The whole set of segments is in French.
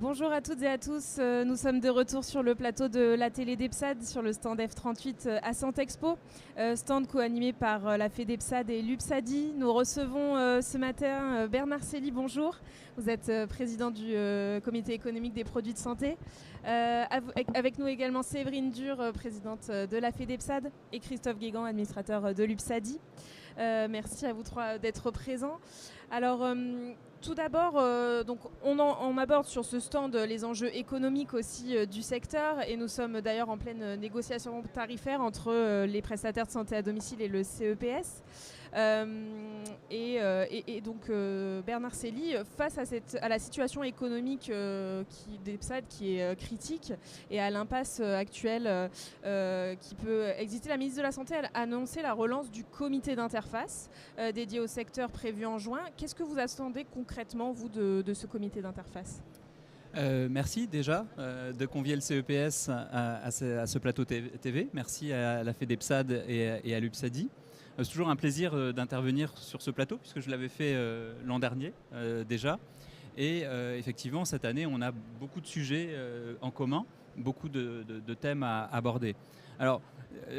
Bonjour à toutes et à tous, nous sommes de retour sur le plateau de la télé d'EPSAD sur le stand F38 à Santexpo, stand co-animé par la FEDEPSAD et l'UPSADI. Nous recevons ce matin Bernard Célie, bonjour. Vous êtes président du comité économique des produits de santé. Avec nous également Séverine Dur, présidente de la FEDEPSAD, et Christophe Guégan, administrateur de l'UPSADI. Merci à vous trois d'être présents. Alors, tout d'abord, on aborde sur ce stand les enjeux économiques aussi du secteur, et nous sommes d'ailleurs en pleine négociation tarifaire entre les prestataires de santé à domicile et le CEPS. Donc Bernard Célie, face à la situation économique d'EPSAD qui est critique et à l'impasse actuelle qui peut exister, la ministre de la Santé a annoncé la relance du comité d'interface dédié au secteur prévu en juin. Qu'est-ce que vous attendez concrètement, vous, de ce comité d'interface ? Merci déjà de convier le CEPS à ce plateau TV. Merci à la FEDEPSAD et à l'UPSADI. C'est toujours un plaisir d'intervenir sur ce plateau puisque je l'avais fait l'an dernier déjà. Et effectivement, cette année, on a beaucoup de sujets en commun, beaucoup de thèmes à aborder. Alors,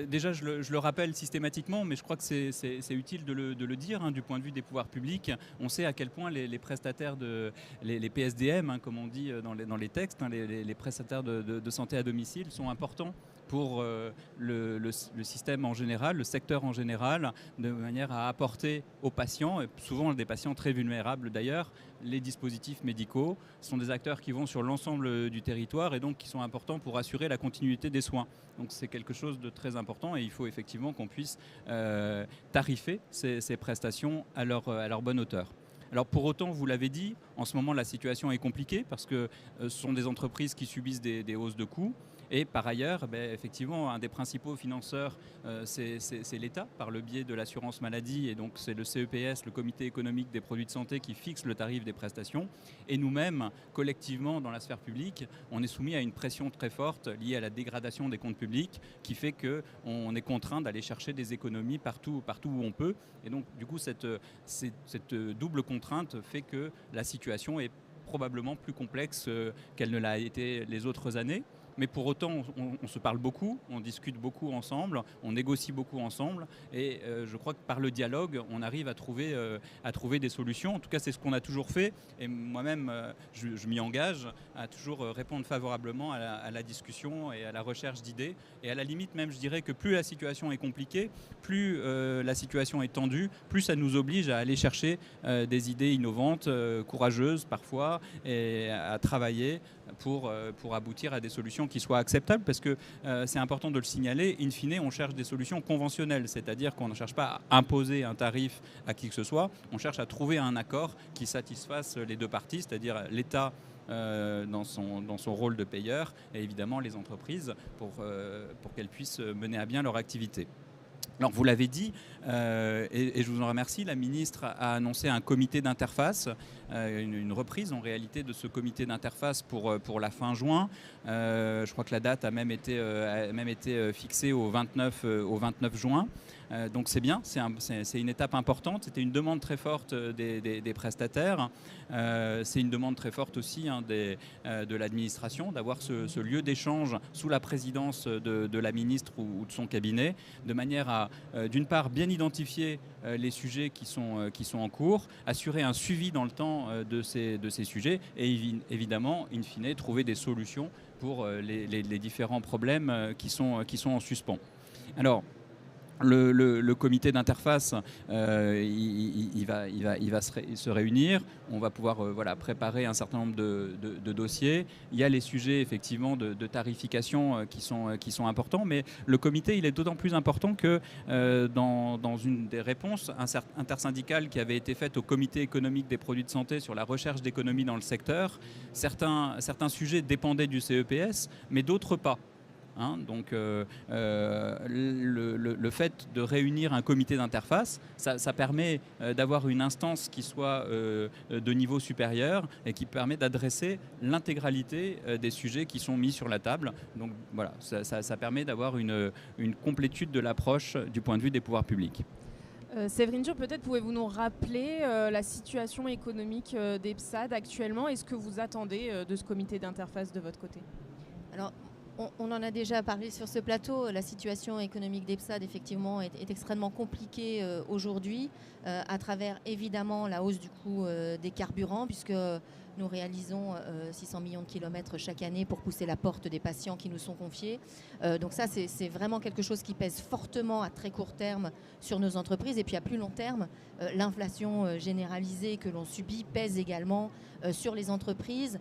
déjà, je le rappelle systématiquement, mais je crois que c'est utile de le dire, du point de vue des pouvoirs publics. On sait à quel point les prestataires, les PSDM, comme on dit dans les textes, les prestataires de santé à domicile sont importants pour le système en général, le secteur en général, de manière à apporter aux patients, et souvent des patients très vulnérables d'ailleurs, les dispositifs médicaux. Ce sont des acteurs qui vont sur l'ensemble du territoire et donc qui sont importants pour assurer la continuité des soins. Donc c'est quelque chose de très important et il faut effectivement qu'on puisse tarifer ces prestations à leur bonne hauteur. Alors pour autant, vous l'avez dit, en ce moment la situation est compliquée parce que ce sont des entreprises qui subissent des hausses de coûts. Et par ailleurs, effectivement, un des principaux financeurs, c'est l'État, par le biais de l'assurance maladie. Et donc, c'est le CEPS, le comité économique des produits de santé, qui fixe le tarif des prestations. Et nous-mêmes, collectivement, dans la sphère publique, on est soumis à une pression très forte liée à la dégradation des comptes publics, qui fait qu'on est contraint d'aller chercher des économies partout où on peut. Et donc, du coup, cette double contrainte fait que la situation est probablement plus complexe qu'elle ne l'a été les autres années. Mais pour autant, on se parle beaucoup, on discute beaucoup ensemble, on négocie beaucoup ensemble. Et je crois que par le dialogue, on arrive à trouver des solutions. En tout cas, c'est ce qu'on a toujours fait. Et moi-même, je m'y engage à toujours répondre favorablement à la discussion et à la recherche d'idées. Et à la limite, même, je dirais que plus la situation est compliquée, plus la situation est tendue, plus ça nous oblige à aller chercher des idées innovantes, courageuses parfois, et à travailler pour aboutir à des solutions qui soient acceptables, parce que c'est important de le signaler. In fine, on cherche des solutions conventionnelles, c'est-à-dire qu'on ne cherche pas à imposer un tarif à qui que ce soit, on cherche à trouver un accord qui satisfasse les deux parties, c'est-à-dire l'État dans son rôle de payeur et évidemment les entreprises pour qu'elles puissent mener à bien leur activité. Alors vous l'avez dit, et je vous en remercie, la ministre a annoncé un comité d'interface, une reprise en réalité de ce comité d'interface pour la fin juin. Je crois que la date a même été fixée au 29 juin. Donc c'est bien, c'est une étape importante. C'était une demande très forte des prestataires. C'est une demande très forte aussi de l'administration, d'avoir ce lieu d'échange sous la présidence de la ministre ou de son cabinet, de manière à, d'une part, bien identifier les sujets qui sont en cours, assurer un suivi dans le temps de ces sujets et évidemment, in fine, trouver des solutions pour les différents problèmes qui sont en suspens. Alors, le comité d'interface, il va se réunir. On va pouvoir préparer un certain nombre de dossiers. Il y a les sujets effectivement de tarification qui sont importants, mais le comité il est d'autant plus important que dans une des réponses intersyndicales qui avait été faite au comité économique des produits de santé sur la recherche d'économies dans le secteur, certains sujets dépendaient du CEPS, mais d'autres pas. Donc le fait de réunir un comité d'interface, ça permet d'avoir une instance qui soit de niveau supérieur et qui permet d'adresser l'intégralité des sujets qui sont mis sur la table. Donc voilà, ça permet d'avoir une complétude de l'approche du point de vue des pouvoirs publics. Séverine Dur, peut-être pouvez-vous nous rappeler la situation économique d'EPSAD actuellement et ce que vous attendez de ce comité d'interface de votre côté? Alors, on en a déjà parlé sur ce plateau. La situation économique d'EPSAD, effectivement, est extrêmement compliquée aujourd'hui, à travers, évidemment, la hausse du coût des carburants, puisque nous réalisons 600 millions de kilomètres chaque année pour pousser la porte des patients qui nous sont confiés. Donc ça, c'est vraiment quelque chose qui pèse fortement à très court terme sur nos entreprises. Et puis à plus long terme, l'inflation généralisée que l'on subit pèse également sur les entreprises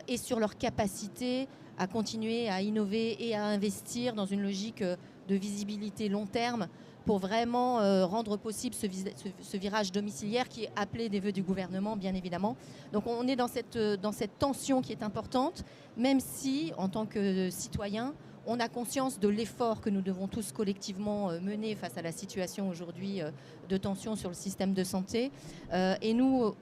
et sur leur capacité à continuer à innover et à investir dans une logique de visibilité long terme pour vraiment rendre possible ce virage domiciliaire qui est appelé des vœux du gouvernement, bien évidemment. Donc on est dans cette tension qui est importante, même si, en tant que citoyen, on a conscience de l'effort que nous devons tous collectivement mener face à la situation aujourd'hui de tension sur le système de santé. Et nous,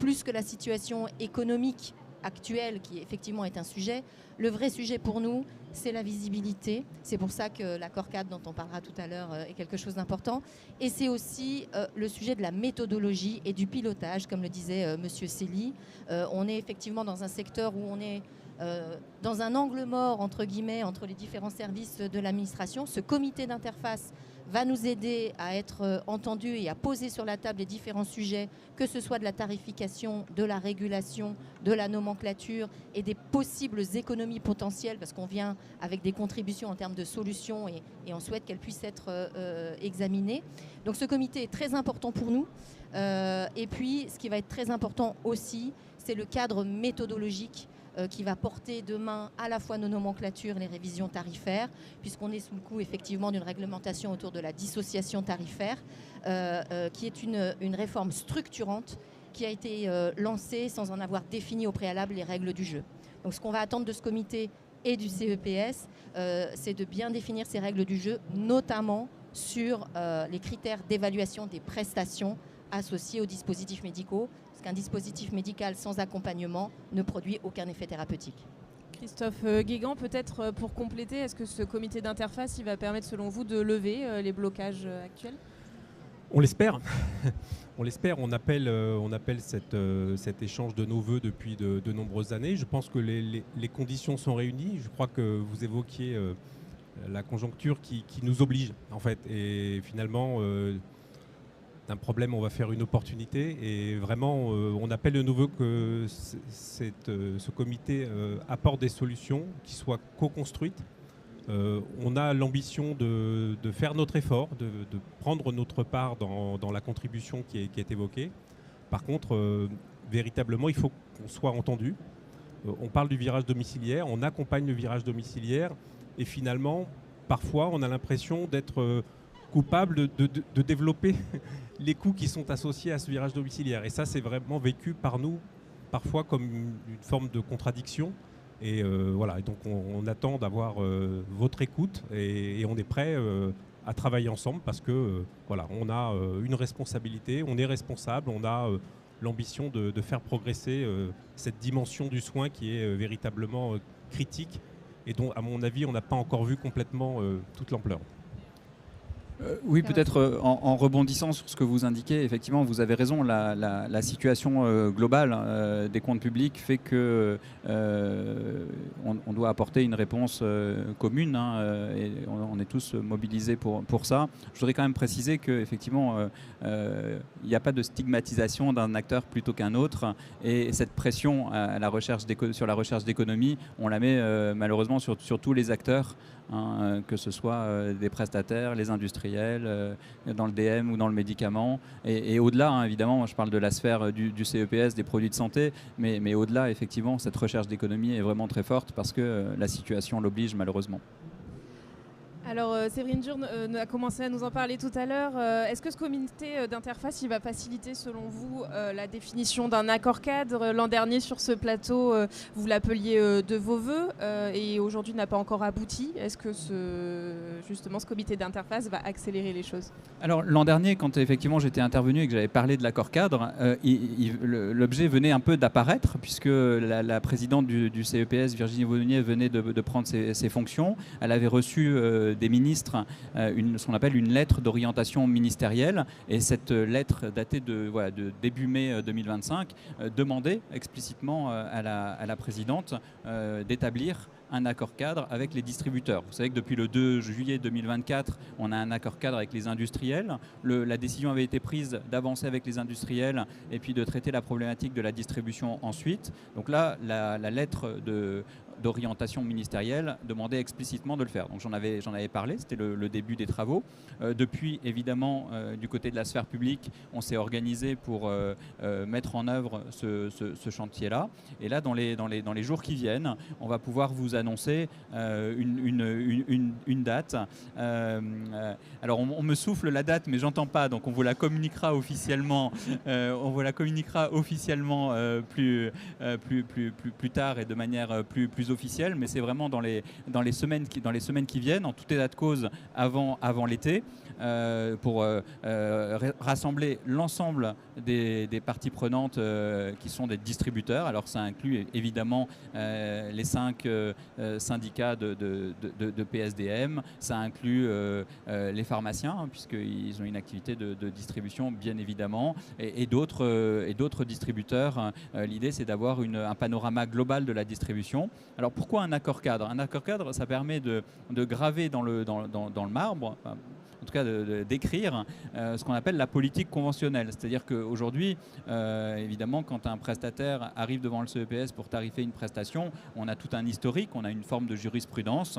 plus que la situation économique actuelle, qui effectivement est un sujet, le vrai sujet pour nous, c'est la visibilité. C'est pour ça que l'accord cadre dont on parlera tout à l'heure est quelque chose d'important. Et c'est aussi le sujet de la méthodologie et du pilotage, comme le disait Monsieur Célie. On est effectivement dans un secteur où on est dans un angle mort, entre guillemets, entre les différents services de l'administration. Ce comité d'interface va nous aider à être entendus et à poser sur la table les différents sujets, que ce soit de la tarification, de la régulation, de la nomenclature et des possibles économies potentielles, parce qu'on vient avec des contributions en termes de solutions et on souhaite qu'elles puissent être examinées. Donc ce comité est très important pour nous. Et puis, ce qui va être très important aussi, c'est le cadre méthodologique qui va porter demain à la fois nos nomenclatures et les révisions tarifaires, puisqu'on est sous le coup effectivement d'une réglementation autour de la dissociation tarifaire, qui est une réforme structurante qui a été lancée sans en avoir défini au préalable les règles du jeu. Donc ce qu'on va attendre de ce comité et du CEPS, c'est de bien définir ces règles du jeu, notamment sur les critères d'évaluation des prestations associées aux dispositifs médicaux, parce qu'un dispositif médical sans accompagnement ne produit aucun effet thérapeutique. Christophe Guégan, peut-être pour compléter, est-ce que ce comité d'interface il va permettre selon vous de lever les blocages actuels? On l'espère. On l'espère. On appelle cet échange de nos vœux depuis de nombreuses années. Je pense que les conditions sont réunies. Je crois que vous évoquiez la conjoncture qui nous oblige, en fait. Et finalement, d'un problème, on va faire une opportunité. Et vraiment, on appelle de nos vœux que ce comité apporte des solutions qui soient co-construites. On a l'ambition de faire notre effort, de prendre notre part dans la contribution qui est évoquée. Par contre, véritablement, il faut qu'on soit entendu. On parle du virage domiciliaire, on accompagne le virage domiciliaire et finalement, parfois, on a l'impression d'être coupable de développer les coûts qui sont associés à ce virage domiciliaire. Et ça, c'est vraiment vécu par nous, parfois comme une forme de contradiction. Et voilà, et donc on attend d'avoir votre écoute et on est prêt à travailler ensemble parce que voilà, on a une responsabilité, on est responsable, on a l'ambition de faire progresser cette dimension du soin qui est véritablement critique et dont, à mon avis, on n'a pas encore vu complètement toute l'ampleur. Oui, peut-être en rebondissant sur ce que vous indiquez, effectivement, vous avez raison, la situation globale des comptes publics fait que on doit apporter une réponse commune et on est tous mobilisés pour ça. Je voudrais quand même préciser qu'effectivement, il n'y a pas de stigmatisation d'un acteur plutôt qu'un autre et cette pression sur la recherche d'économie, on la met malheureusement sur tous les acteurs. Que ce soit des prestataires, les industriels, dans le DM ou dans le médicament. Et au-delà, évidemment, je parle de la sphère du CEPS, des produits de santé, mais au-delà, effectivement, cette recherche d'économie est vraiment très forte parce que la situation l'oblige malheureusement. Alors, Séverine Dur a commencé à nous en parler tout à l'heure. Est-ce que ce comité d'interface il va faciliter, selon vous, la définition d'un accord cadre? L'an dernier, sur ce plateau, vous l'appeliez de vos vœux et aujourd'hui n'a pas encore abouti. Est-ce que justement ce comité d'interface va accélérer les choses? Alors, l'an dernier, quand effectivement j'étais intervenu et que j'avais parlé de l'accord cadre, l'objet venait un peu d'apparaître puisque la présidente du CEPS, Virginie Vaudenier, venait de prendre ses fonctions. Elle avait reçu des ministres ce qu'on appelle une lettre d'orientation ministérielle. Et cette lettre datée de début mai 2025 demandait explicitement à la présidente d'établir un accord cadre avec les distributeurs. Vous savez que depuis le 2 juillet 2024, on a un accord cadre avec les industriels. La décision avait été prise d'avancer avec les industriels et puis de traiter la problématique de la distribution ensuite. Donc là, la lettre d'orientation ministérielle demandait explicitement de le faire. Donc j'en avais parlé, c'était le début des travaux. Depuis, évidemment, du côté de la sphère publique, on s'est organisé pour mettre en œuvre ce chantier-là. Et là, dans les jours qui viennent, on va pouvoir vous annoncer une date. Alors on me souffle la date, mais j'entends pas, donc on vous la communiquera officiellement. Plus tard et de manière plus officielle, mais c'est vraiment dans les semaines qui viennent, en tout état de cause avant l'été, pour rassembler l'ensemble des parties prenantes qui sont des distributeurs. Alors ça inclut évidemment les 5 syndicats de PSDM, ça inclut les pharmaciens, hein, puisqu'ils ont une activité de distribution bien évidemment, et d'autres distributeurs. L'idée c'est d'avoir un panorama global de la distribution. Alors pourquoi un accord cadre ? Un accord cadre, ça permet de graver dans le marbre, en tout cas d'écrire ce qu'on appelle la politique conventionnelle. C'est-à-dire qu'aujourd'hui, évidemment, quand un prestataire arrive devant le CEPS pour tarifer une prestation, on a tout un historique, on a une forme de jurisprudence.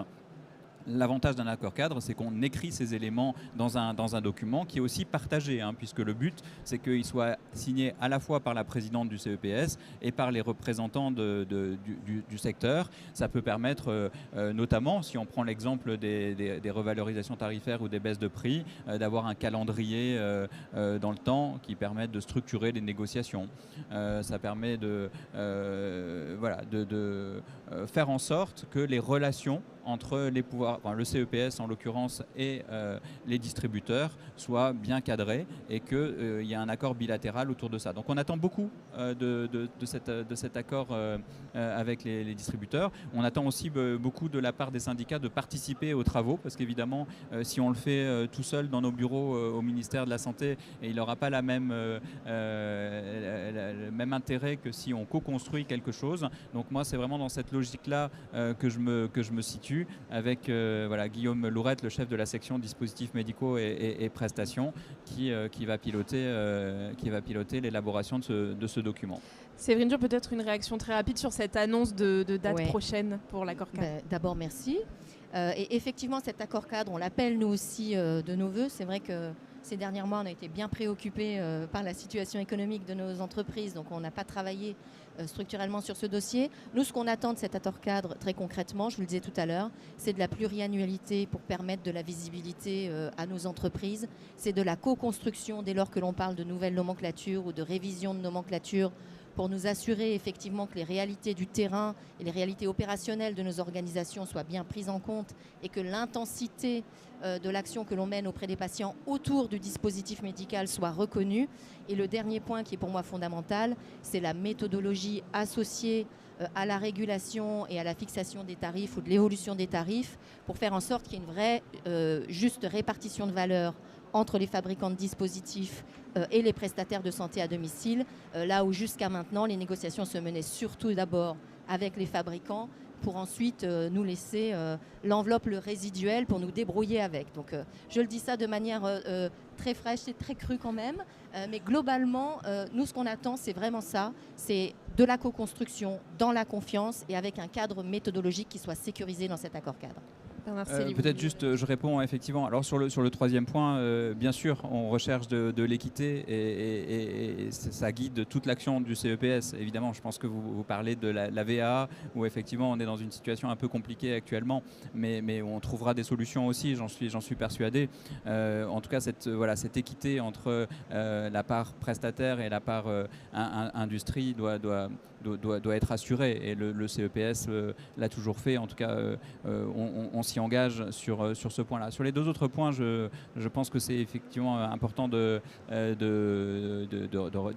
L'avantage d'un accord cadre, c'est qu'on écrit ces éléments dans un document qui est aussi partagé, hein, puisque le but, c'est qu'il soit signé à la fois par la présidente du CEPS et par les représentants du secteur. Ça peut permettre, notamment, si on prend l'exemple des revalorisations tarifaires ou des baisses de prix, d'avoir un calendrier dans le temps qui permette de structurer les négociations. Ça permet de faire en sorte que les relations entre les pouvoirs, le CEPS en l'occurrence, et les distributeurs soient bien cadrés et qu'il y a un accord bilatéral autour de ça. Donc on attend beaucoup de cet accord avec les distributeurs. On attend aussi beaucoup de la part des syndicats de participer aux travaux, parce qu'évidemment, si on le fait tout seul dans nos bureaux au ministère de la Santé, et il n'aura pas le même intérêt que si on co-construit quelque chose. Donc moi, c'est vraiment dans cette logique-là que je me situe, avec Guillaume Lourette, le chef de la section dispositifs médicaux et prestations, qui va piloter l'élaboration de ce document. Séverine Dur, peut-être une réaction très rapide sur cette annonce de date prochaine pour l'accord cadre. D'abord, merci. Et effectivement, cet accord cadre, on l'appelle nous aussi de nos voeux. C'est vrai que ces derniers mois, on a été bien préoccupés par la situation économique de nos entreprises, donc on n'a pas travaillé structurellement sur ce dossier. Nous, ce qu'on attend de cet accord cadre, très concrètement, je vous le disais tout à l'heure, c'est de la pluriannualité pour permettre de la visibilité à nos entreprises. C'est de la co-construction dès lors que l'on parle de nouvelles nomenclatures ou de révision de nomenclature, pour nous assurer effectivement que les réalités du terrain et les réalités opérationnelles de nos organisations soient bien prises en compte et que l'intensité de l'action que l'on mène auprès des patients autour du dispositif médical soit reconnue. Et le dernier point qui est pour moi fondamental, c'est la méthodologie associée à la régulation et à la fixation des tarifs ou de l'évolution des tarifs pour faire en sorte qu'il y ait une vraie juste répartition de valeur entre les fabricants de dispositifs et les prestataires de santé à domicile, là où jusqu'à maintenant les négociations se menaient surtout d'abord avec les fabricants pour ensuite nous laisser l'enveloppe, le résiduel pour nous débrouiller avec. Donc je le dis ça de manière très fraîche et très crue quand même, mais globalement nous ce qu'on attend c'est vraiment ça, c'est de la co-construction dans la confiance et avec un cadre méthodologique qui soit sécurisé dans cet accord cadre. Peut-être juste, je réponds effectivement. Alors sur le troisième point, bien sûr, on recherche de l'équité et ça guide toute l'action du CEPS. Évidemment, je pense que vous parlez de la VA, où effectivement on est dans une situation un peu compliquée actuellement, mais on trouvera des solutions aussi, j'en suis persuadé. En tout cas, cette équité entre la part prestataire et la part industrie doit doit être assurée. Et le CEPS l'a toujours fait. En tout cas, on s'y engage sur ce point-là. Sur les deux autres points, je pense que c'est effectivement important d'y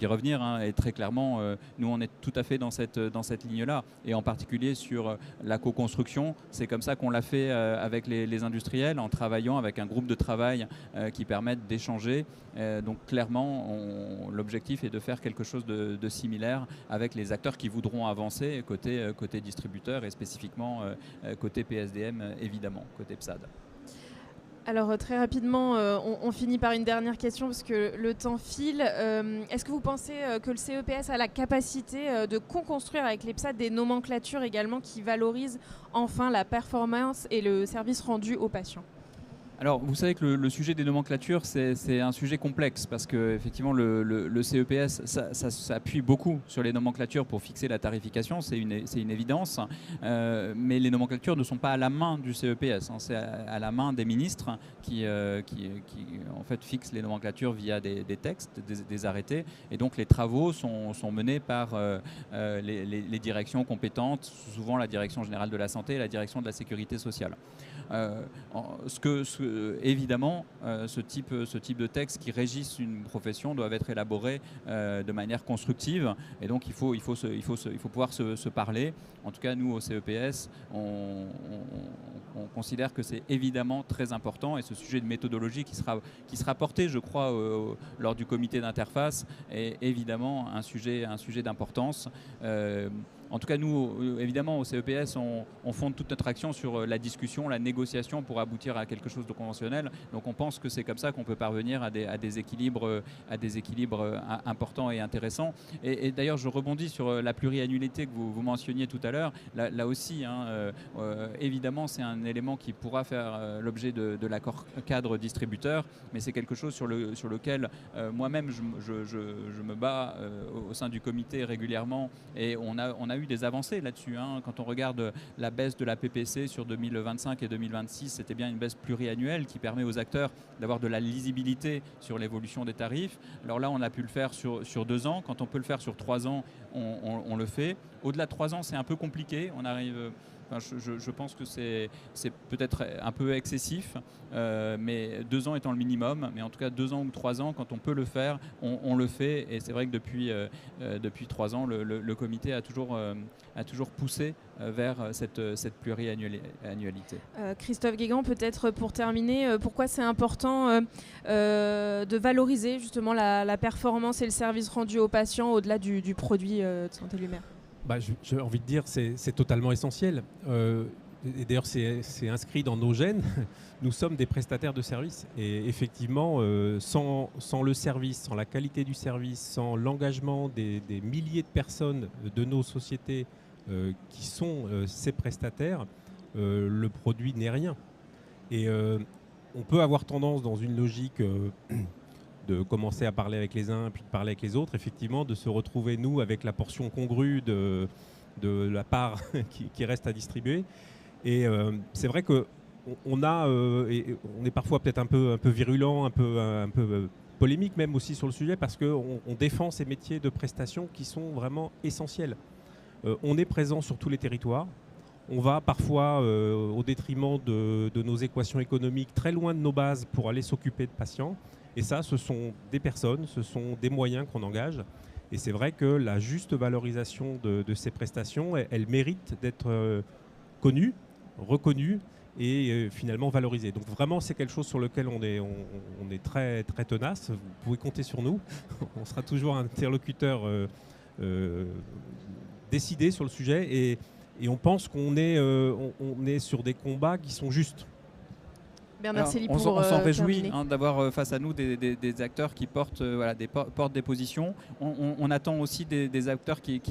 revenir. Hein, et très clairement, nous, on est tout à fait dans cette ligne-là. Et en particulier sur la co-construction. C'est comme ça qu'on l'a fait avec les industriels, en travaillant avec un groupe de travail qui permettent d'échanger. Donc clairement, l'objectif est de faire quelque chose de similaire avec les acteurs qui voudront avancer côté distributeur et spécifiquement côté PSDM, évidemment, côté PSAD. Alors très rapidement, on finit par une dernière question parce que le temps file. Est-ce que vous pensez que le CEPS a la capacité de co-construire avec les PSAD des nomenclatures également qui valorisent enfin la performance et le service rendu aux patients ? Alors, vous savez que le sujet des nomenclatures, c'est un sujet complexe parce que effectivement, le CEPS, ça s'appuie beaucoup sur les nomenclatures pour fixer la tarification, c'est une évidence. Mais les nomenclatures ne sont pas à la main du CEPS, hein, c'est à la main des ministres qui en fait fixent les nomenclatures via des textes, des arrêtés. Et donc, les travaux sont menés par les directions compétentes, souvent la Direction générale de la santé et la Direction de la sécurité sociale. Évidemment, ce type de textes qui régissent une profession doivent être élaborés de manière constructive, et donc il faut pouvoir se parler. En tout cas, nous au CEPS, on considère que c'est évidemment très important, et ce sujet de méthodologie qui sera porté, je crois, lors du comité d'interface, est évidemment un sujet d'importance. En tout cas, nous, évidemment, au CEPS, on fonde toute notre action sur la discussion, la négociation pour aboutir à quelque chose de conventionnel. Donc, on pense que c'est comme ça qu'on peut parvenir à des équilibres importants et intéressants. Et d'ailleurs, je rebondis sur la pluriannualité que vous mentionniez tout à l'heure. Là aussi, hein, évidemment, c'est un élément qui pourra faire l'objet de l'accord cadre distributeur, mais c'est quelque chose sur lequel moi-même je me bats au sein du comité régulièrement, et on a eu des avancées là-dessus. Hein. Quand on regarde la baisse de la PPC sur 2025 et 2026, c'était bien une baisse pluriannuelle qui permet aux acteurs d'avoir de la lisibilité sur l'évolution des tarifs. Alors là, on a pu le faire sur 2 ans. Quand on peut le faire sur 3 ans, on le fait. Au-delà de 3 ans, c'est un peu compliqué. On arrive... Je pense que c'est peut-être un peu excessif, mais 2 ans étant le minimum. Mais en tout cas, 2 ans ou 3 ans, quand on peut le faire, on le fait. Et c'est vrai que depuis 3 ans, le comité a toujours poussé vers cette pluriannualité. Christophe Guégan, peut-être pour terminer, pourquoi c'est important de valoriser justement la performance et le service rendu aux patients au-delà du produit de santé lui-même ? J'ai envie de dire c'est totalement essentiel. Et d'ailleurs, c'est inscrit dans nos gènes. Nous sommes des prestataires de services. Et effectivement, sans le service, sans la qualité du service, sans l'engagement des milliers de personnes de nos sociétés qui sont ces prestataires, le produit n'est rien. Et on peut avoir tendance, dans une logique de commencer à parler avec les uns, puis de parler avec les autres, effectivement, de se retrouver, nous, avec la portion congrue de la part qui reste à distribuer. Et c'est vrai qu'on est parfois peut-être un peu virulent, un peu polémique même aussi sur le sujet, parce qu'on défend ces métiers de prestation qui sont vraiment essentiels. On est présent sur tous les territoires. On va parfois, au détriment de nos équations économiques, très loin de nos bases pour aller s'occuper de patients. Et ça, ce sont des personnes, ce sont des moyens qu'on engage. Et c'est vrai que la juste valorisation de ces prestations, elle mérite d'être connue, reconnue et finalement valorisée. Donc vraiment, c'est quelque chose sur lequel on est très, très tenace. Vous pouvez compter sur nous. On sera toujours un interlocuteur décidé sur le sujet. Et on pense qu'on est sur des combats qui sont justes. Bernard Sély, on s'en réjouit d'avoir face à nous des acteurs qui portent des positions. On attend aussi des acteurs qui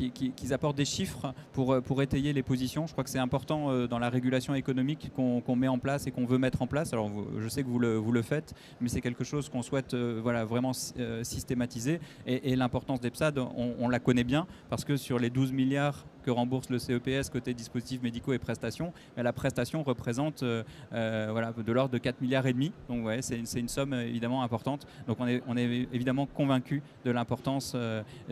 apportent des chiffres pour étayer les positions. Je crois que c'est important dans la régulation économique qu'on met en place et qu'on veut mettre en place. Alors je sais que vous le faites, mais c'est quelque chose qu'on souhaite vraiment systématiser. Et l'importance des PSAD, on la connaît bien, parce que sur les 12 milliards que rembourse le CEPS côté dispositifs médicaux et prestations, mais la prestation représente voilà, de l'ordre de 4,5 milliards. Donc ouais, c'est une somme évidemment importante. Donc on est évidemment convaincu de l'importance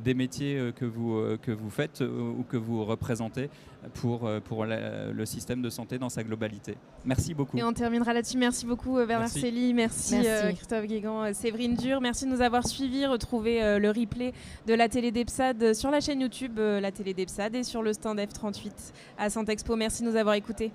des métiers que vous faites ou que vous représentez pour le système de santé dans sa globalité. Merci beaucoup. Et on terminera là-dessus. Merci beaucoup Bernard Célie, merci. Christophe Guégan, Séverine Dur. Merci de nous avoir suivis. Retrouvez le replay de la télé d'EPSAD sur la chaîne YouTube la télé d'EPSAD et sur le stand F38 à Santexpo. Merci de nous avoir écoutés.